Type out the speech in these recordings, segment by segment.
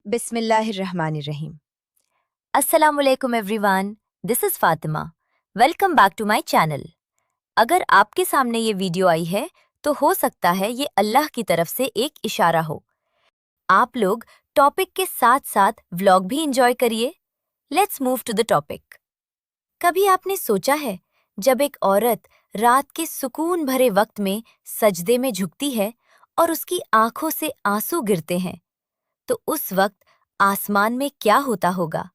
बिस्मिल्लाहिर्रहमानिर्रहीम। अस्सलामुअलैकुम everyone, this is Fatima. Welcome back to my channel. अगर आपके सामने ये वीडियो आई है तो हो सकता है ये अल्लाह की तरफ से एक इशारा हो। आप लोग टॉपिक के साथ साथ व्लॉग भी इंजॉय करिए। Let's move to the topic. कभी आपने सोचा है, जब एक औरत रात के सुकून भरे वक्त में सजदे में झुकती है और उसकी आंखों से आंसू गिरते हैं, तो उस वक्त आसमान में क्या होता होगा?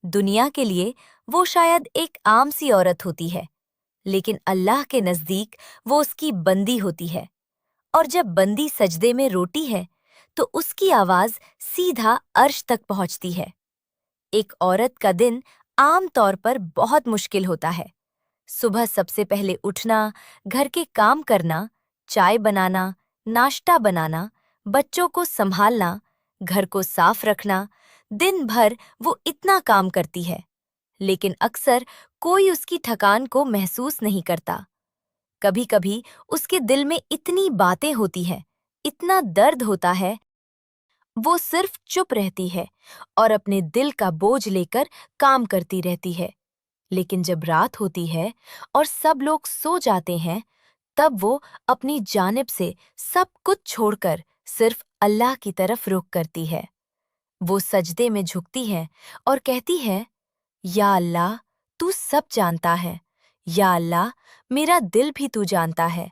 दुनिया के लिए वो शायद एक आम सी औरत होती है, लेकिन अल्लाह के नज़दीक वो उसकी बंदी होती है। और जब बंदी सजदे में रोती है तो उसकी आवाज़ सीधा अर्श तक पहुंचती है। एक औरत का दिन आम तौर पर बहुत मुश्किल होता है। सुबह सबसे पहले उठना, घर के काम करना, चाय बनाना, नाश्ता बनाना, बच्चों को संभालना, घर को साफ रखना, दिन भर वो इतना काम करती है, लेकिन अक्सर कोई उसकी थकान को महसूस नहीं करता। कभी कभी उसके दिल में इतनी बातें होती हैं, इतना दर्द होता है, वो सिर्फ चुप रहती है और अपने दिल का बोझ लेकर काम करती रहती है। लेकिन जब रात होती है और सब लोग सो जाते हैं, तब वो अपनी जानिब से सब कुछ छोड़कर सिर्फ अल्लाह की तरफ रुख करती है। वो सजदे में झुकती है और कहती है, या अल्लाह, तू सब जानता है। या अल्लाह, मेरा दिल भी तू जानता है।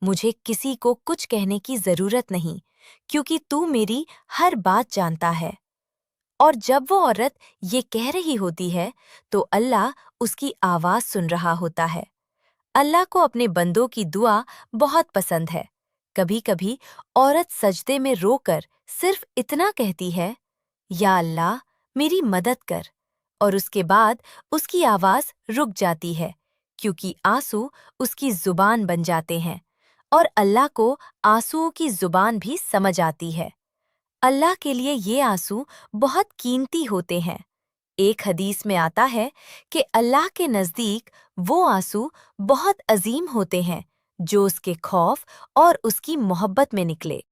मुझे किसी को कुछ कहने की जरूरत नहीं, क्योंकि तू मेरी हर बात जानता है। और जब वो औरत ये कह रही होती है, तो अल्लाह उसकी आवाज सुन रहा होता है। अल्लाह को अपने बंदों की दुआ बहुत पसंद है। कभी कभी औरत सजदे में रोकर सिर्फ इतना कहती है, या अल्लाह, मेरी मदद कर। और उसके बाद उसकी आवाज रुक जाती है, क्योंकि आंसू उसकी जुबान बन जाते हैं और अल्लाह को आंसुओं की जुबान भी समझ आती है। अल्लाह के लिए ये आंसू बहुत कीमती होते हैं। एक हदीस में आता है कि अल्लाह के नज़दीक वो आंसू बहुत अजीम होते हैं जो उसके खौफ और उसकी मोहब्बत में निकले।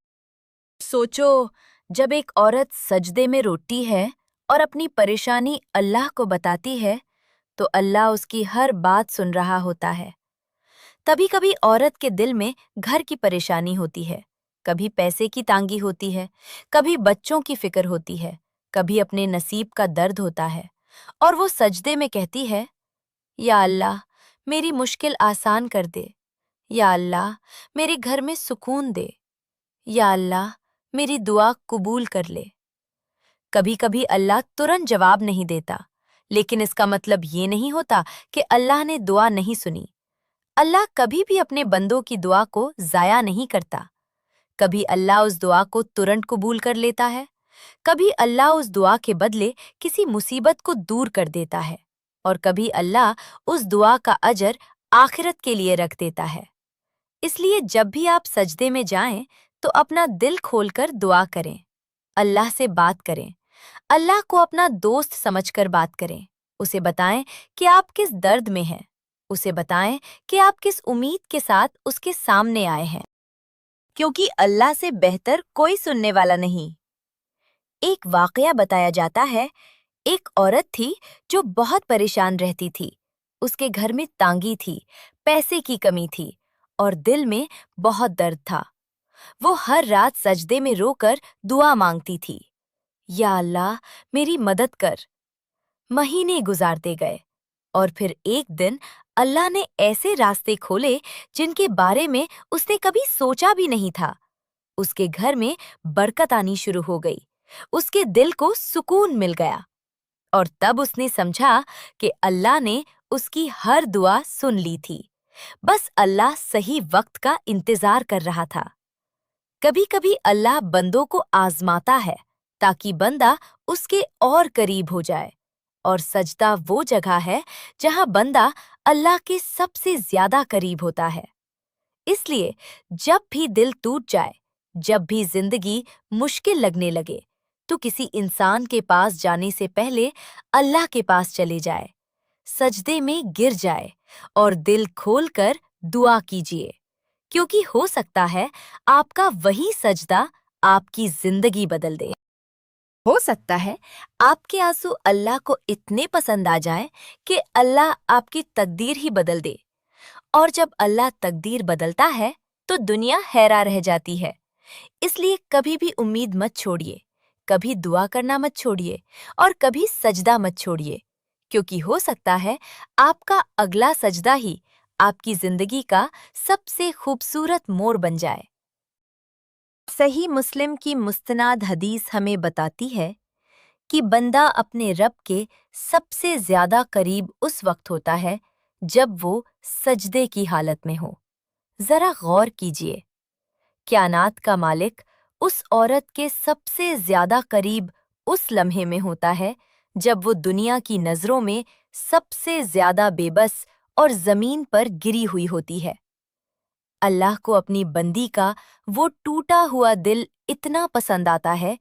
सोचो, जब एक औरत सजदे में रोती है और अपनी परेशानी अल्लाह को बताती है, तो अल्लाह उसकी हर बात सुन रहा होता है। कभी कभी औरत के दिल में घर की परेशानी होती है, कभी पैसे की तांगी होती है, कभी बच्चों की फिक्र होती है, कभी अपने नसीब का दर्द होता है, और वो सजदे में कहती है, या अल्लाह, मेरी मुश्किल आसान कर दे। या अल्लाह, मेरे घर में सुकून दे। या अल्लाह, मेरी दुआ कबूल कर ले। कभी कभी अल्लाह तुरंत जवाब नहीं देता, लेकिन इसका मतलब ये नहीं होता कि अल्लाह ने दुआ नहीं सुनी। अल्लाह कभी भी अपने बंदों की दुआ को ज़ाया नहीं करता। कभी अल्लाह उस दुआ को तुरंत कबूल कर लेता है, कभी अल्लाह उस दुआ के बदले किसी मुसीबत को दूर कर देता है, और कभी अल्लाह उस दुआ का अजर आखिरत के लिए रख देता है। इसलिए जब भी आप सजदे में जाएं, तो अपना दिल खोलकर दुआ करें, अल्लाह से बात करें। अल्लाह को अपना दोस्त समझकर बात करें। उसे बताएं कि आप किस दर्द में हैं। उसे बताएं कि आप किस उम्मीद के साथ उसके सामने आए हैं, क्योंकि अल्लाह से बेहतर कोई सुनने वाला नहीं। एक वाकया बताया जाता है। एक औरत थी जो बहुत परेशान रहती थी। उसके घर में तांगी थी, पैसे की कमी थी और दिल में बहुत दर्द था। वो हर रात सजदे में रोकर दुआ मांगती थी, या अल्लाह, मेरी मदद कर। महीने गुजारते गए और फिर एक दिन अल्लाह ने ऐसे रास्ते खोले जिनके बारे में उसने कभी सोचा भी नहीं था। उसके घर में बरकत आनी शुरू हो गई। उसके दिल को सुकून मिल गया और तब उसने समझा कि अल्लाह ने उसकी हर दुआ सुन ली थी। बस अल्लाह सही वक्त का इंतजार कर रहा था। कभी कभी अल्लाह बंदों को आजमाता है ताकि बंदा उसके और करीब हो जाए, और सजदा वो जगह है जहां बंदा अल्लाह के सबसे ज्यादा करीब होता है। इसलिए जब भी दिल टूट जाए, जब भी जिंदगी मुश्किल लगने लगे, तो किसी इंसान के पास जाने से पहले अल्लाह के पास चले जाए, सजदे में गिर जाए और दिल खोलकर दुआ कीजिए, क्योंकि हो सकता है आपका वही सजदा आपकी जिंदगी बदल दे। हो सकता है आपके आंसू अल्लाह को इतने पसंद आ जाएं कि अल्लाह आपकी तकदीर ही बदल दे। और जब अल्लाह तकदीर बदलता है तो दुनिया हैरान रह जाती है। इसलिए कभी भी उम्मीद मत छोड़िए, कभी दुआ करना मत छोड़िए और कभी सजदा मत छोड़िए, क्योंकि हो सकता है आपका अगला सजदा ही आपकी जिंदगी का सबसे खूबसूरत मोड़ बन जाए। सही मुस्लिम की मुस्तनाद हदीस हमें बताती है कि बंदा अपने रब के सबसे ज्यादा करीब उस वक्त होता है जब वो सजदे की हालत में हो। जरा गौर कीजिए, कायनात का मालिक उस औरत के सबसे ज्यादा करीब उस लम्हे में होता है जब वो दुनिया की नजरों में सबसे ज्यादा बेबस और जमीन पर गिरी हुई होती है। अल्लाह को अपनी बंदी का वो टूटा हुआ दिल इतना पसंद आता है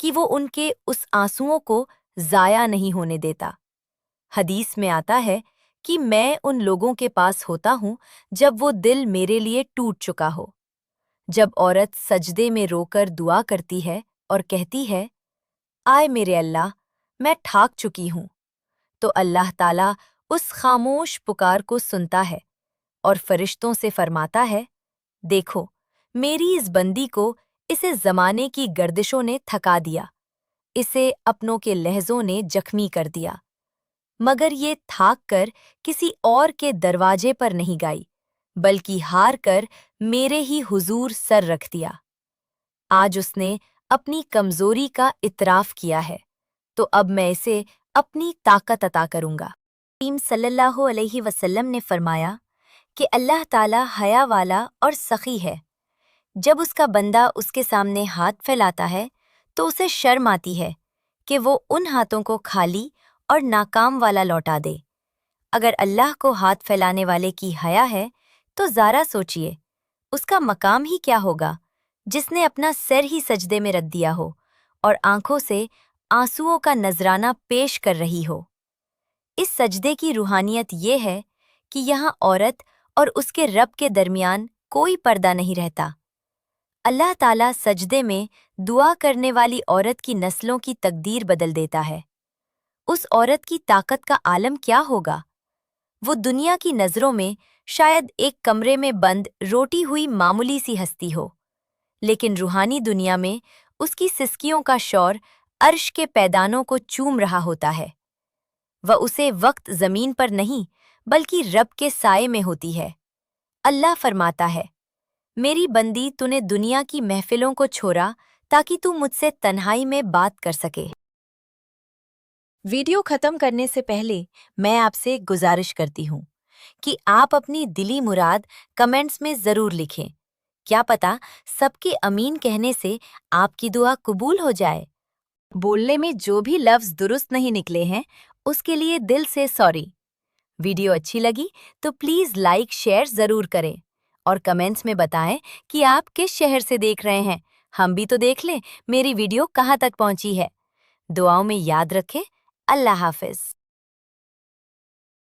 कि वो उनके उस आंसुओं को जाया नहीं होने देता। हदीस में आता है कि मैं उन लोगों के पास होता हूँ जब वो दिल मेरे लिए टूट चुका हो। जब औरत सजदे में रोकर दुआ करती है और कहती है, आए मेरे अल्लाह, मैं ठाक चुकी हूँ, तो अल्लाह ताला उस खामोश पुकार को सुनता है और फरिश्तों से फरमाता है, देखो, मेरी इस बंदी को इसे जमाने की गर्दिशों ने थका दिया, इसे अपनों के लहजों ने जख्मी कर दिया, मगर ये थाक कर किसी और के दरवाजे पर नहीं गाई, बल्कि हार कर मेरे ही हुजूर सर रख दिया। आज उसने अपनी कमजोरी का इतराफ किया है, तो अब मैं इसे अपनी ताकत अता करूंगा। नबी सल्लल्लाहु अलैहि वसल्लम ने फरमाया कि अल्लाह ताला हया वाला और सखी है। जब उसका बंदा उसके सामने हाथ फैलाता है तो उसे शर्म आती है कि वो उन हाथों को खाली और नाकाम वाला लौटा दे। अगर अल्लाह को हाथ फैलाने वाले की हया है तो ज़रा सोचिए, उसका मकाम ही क्या होगा जिसने अपना सिर ही सजदे में रख दिया हो और आंखों से आंसुओं का नजराना पेश कर रही हो। इस सजदे की रूहानियत ये है कि यहाँ औरत और उसके रब के दरमियान कोई पर्दा नहीं रहता। अल्लाह ताला सजदे में दुआ करने वाली औरत की नस्लों की तकदीर बदल देता है। उस औरत की ताकत का आलम क्या होगा? वो दुनिया की नज़रों में शायद एक कमरे में बंद रोटी हुई मामूली सी हस्ती हो, लेकिन रूहानी दुनिया में उसकी सिसकियों का शौर अर्श के पैदानों को चूम रहा होता है। वह उसे वक्त जमीन पर नहीं बल्कि रब के साए में होती है। अल्लाह फरमाता है, मेरी बंदी तूने दुनिया की महफिलों को छोड़ा ताकि तू मुझसे तन्हाई में बात कर सके। वीडियो खत्म करने से पहले मैं आपसे एक गुजारिश करती हूँ कि आप अपनी दिली मुराद कमेंट्स में ज़रूर लिखें। क्या पता सबके अमीन कहने से आपकी दुआ कबूल हो जाए। बोलने में जो भी लफ्ज़ दुरुस्त नहीं निकले हैं, उसके लिए दिल से सॉरी। वीडियो अच्छी लगी तो प्लीज़ लाइक शेयर ज़रूर करें और कमेंट्स में बताएं कि आप किस शहर से देख रहे हैं। हम भी तो देख लें मेरी वीडियो कहाँ तक पहुँची है। दुआओं में याद रखें। अल्लाह हाफ़िज़।